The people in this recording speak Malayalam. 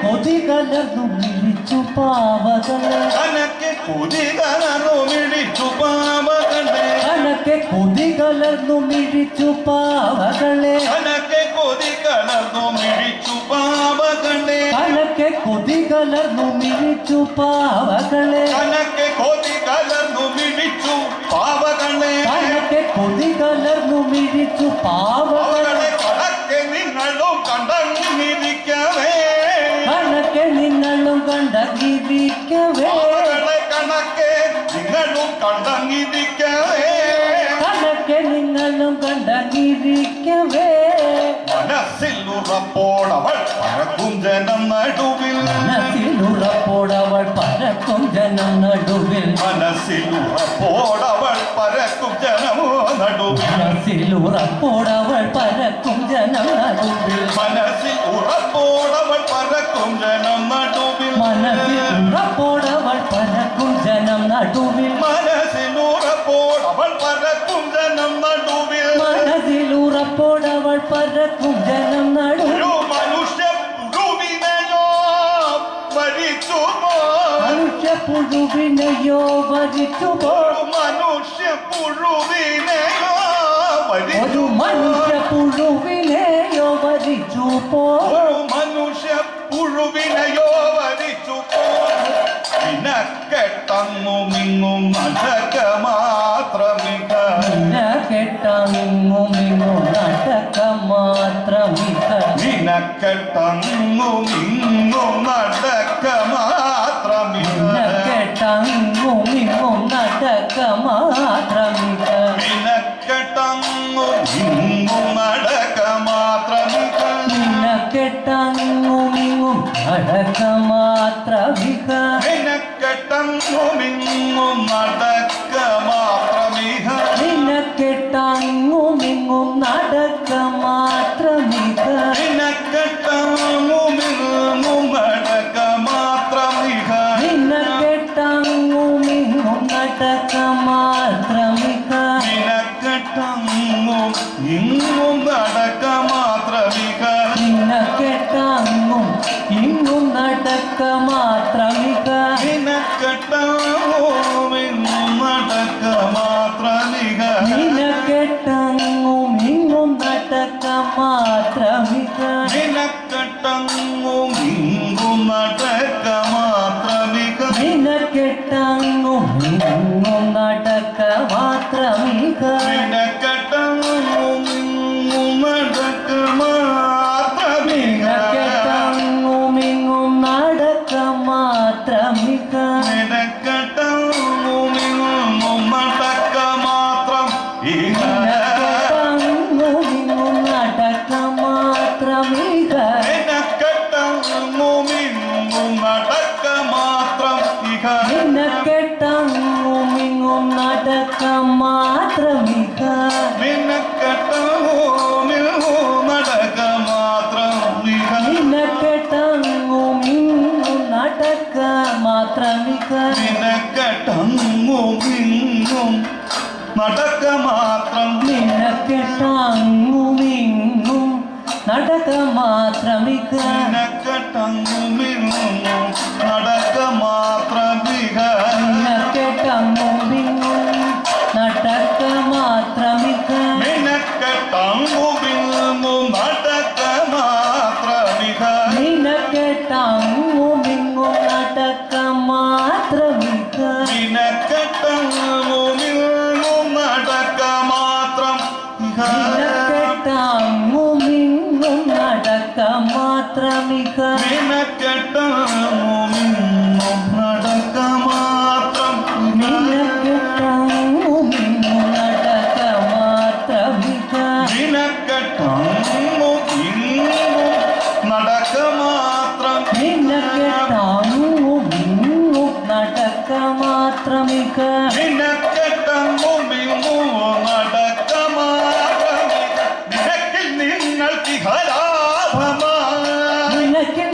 കൊതി കലർന്നു മിഴിച്ചു പാവകളെ കനക്കെ കൊതി കലർന്നു മിഴിച്ചു പാവകളെ കനക്കെ കൊതി കലർന്നു മിഴിച്ചു പാവകളെ കനക്കെ കൊതി കലർന്നു മിഴിച്ചു പാവകളെ കനക്കെ കൊതി കലർന്നു മിഴിച്ചു പാവകളെ കനക്കെ കൊതി കലർന്നു മിഴിച്ചു പാവകളെ കനക്കെ കൊതി കലർന്നു മിഴിച്ചു പാവകളെ കണക്കെ നിങ്ങളും കണ്ടങ്ങിരിക്കവേ കണക്കെ നിങ്ങളും കണ്ടങ്ങിരിക്കവേ കണക്കെ നിങ്ങളും കണ്ടങ്ങിരിക്കവേ കണക്കെ നിങ്ങളും കണ്ടങ്ങിരിക്കവേ മനസ്സിൽ ഉറപ്പോടവൾ പറക്കും ജനം നടുവിൽ മനസ്സിൽ ഉറപ്പോടവൾ പറക്കും ജനം നടുവിൽ മനസ്സിൽ ഉറപ്പോടവൾ പറക്കും ജനം നടുവിൽ മനസ്സിൽ ഉറപ്പോടവൾ പറക്കും ജനം നടുവിൽ മനസ്സിൽ ഉറപ്പോടവൾ പറക്കും ജനം നടുവിൽ മനസ്സിൽ ഉറപ്പോടവൾ പറക്കും ജനം നടുവിൽ മനസ്സിൽ ഉറപ്പോടവൾ പറക്കും ജനം നടുവിൽ മനസ്സിൽ ഉറപ്പോടവൾ പറക്കും ജനം നടുവിൽ ഒരു മനുഷ്യ പുഴുവിനെയോ വരിച്ചു മനുഷ്യ പുഴുവിനെയോ വരിച്ചു ഒരു മനുഷ്യ പുഴുവിനെയോ ഒരു മനുഷ്യ പുഴുവിനെയോ വരിച്ചു ഒരു മനുഷ്യ പുഴുവിനെയോ വരിച്ചു നിനക്കെട്ടങ്ങും ഇങ്ങും നടക്ക മാത്രമിക നിനക്കെട്ടങ്ങും ഇങ്ങും നടക്ക മാത്രമിക നിനക്കെട്ടങ്ങും ഇങ്ങും നടക്ക മാത്രമിക നിനക്കെട്ടങ്ങും ഇങ്ങും നടക്ക മാത്രമിക നിനക്കെട്ടങ്ങും ഇങ്ങും നടക്ക മാത്രമിക നിനക്കെട്ടങ്ങും ഇങ്ങും നടക്ക മാത്രമിക നിനക്കെട്ടങ്ങും ഇങ്ങും നടക്ക മാത്രമിക നിനക്കെട്ടങ്ങും ഇങ്ങും നടക്ക മാത്രമിക നിനക്കെട്ടങ്ങും ഇങ്ങും നടക്ക മാത്രമിക നിനക്കെട്ടങ്ങും ഇങ്ങും നടക്ക മാത്രമിക നിനക്കെട്ടങ്ങും ഇങ്ങും നടക്ക മാത്രമിക നിനക്കെട്ടങ്ങും ഇങ്ങും നടക്ക മാത്രമിക നിനക്കെട്ടങ്ങും ഇങ്ങും നടക്ക മാത്രമിക നിനക്കെട്ടങ്ങും ഇങ്ങും നടക്ക മാത്രമിക നിനക്കെട്ടങ്ങും ഇങ്ങും നടക്ക മാത്രമിക നിനക്കെട്ടങ്ങും ഇങ്ങും നടക്ക മാത്രമിക നിനക്കെട്ടങ്ങും ഇങ്ങും നടക്ക മാത്രമിക നിനക്കെട്ടങ്ങും ഇങ്ങും നടക്ക മാത്രമിക നിനക്കെട്ടങ്ങും ഇങ്ങും നടക്ക മാത്രം നിനക്കെട്ടങ്ങും ഇങ്ങും നടക്ക മാത്രമിക നിനക്കെട്ടങ്ങും ഇങ്ങും നടക്ക മാത്രം നിനക്കെട്ടങ്ങും ഇങ്ങും നടക്ക മാത്രമിക നിനക്കെട്ടങ്ങും ഇങ്ങും നടക്ക മാത്രം നിനക്കെട്ടങ്ങും ഇങ്ങും നടക്ക മാത്രമിക നിനക്കെട്ടങ്ങും ഇങ്ങും നടക്ക മാത്രം നിനക്കെട്ടങ്ങും ഇങ്ങും നടക്ക മാത്രമിക നിനക്കെട്ടങ്ങും ഇങ്ങും നടക്ക മാത്രമിക നിനക്കെട്ടങ്ങും ഇങ്ങും നടക്ക മാത്രമിക നിനക്കെട്ടങ്ങും ഇങ്ങും നടക്ക മാത്രമിക നിനക്കെട്ടങ്ങും ഇങ്ങും നടക്ക മാത്രമിക നിനക്കെട്ടങ്ങും ഇങ്ങും നടക്ക മാത്രം നിനക്കെട്ടങ്ങും ഇങ്ങും നടക്ക മാത്രമിക നിനക്കെട്ടങ്ങും ഇങ്ങും നടക്ക മാത്രം നിനക്കെട്ടങ്ങും ഇങ്ങും നടക്ക മാത്രമിക നിനക്കെട്ടങ്ങും ഇങ്ങും നടക്ക മാത്രം നിനക്കെട്ടങ്ങും ഇങ്ങും നടക്ക മാത്രമിക നിനക്കെട്ടങ്ങും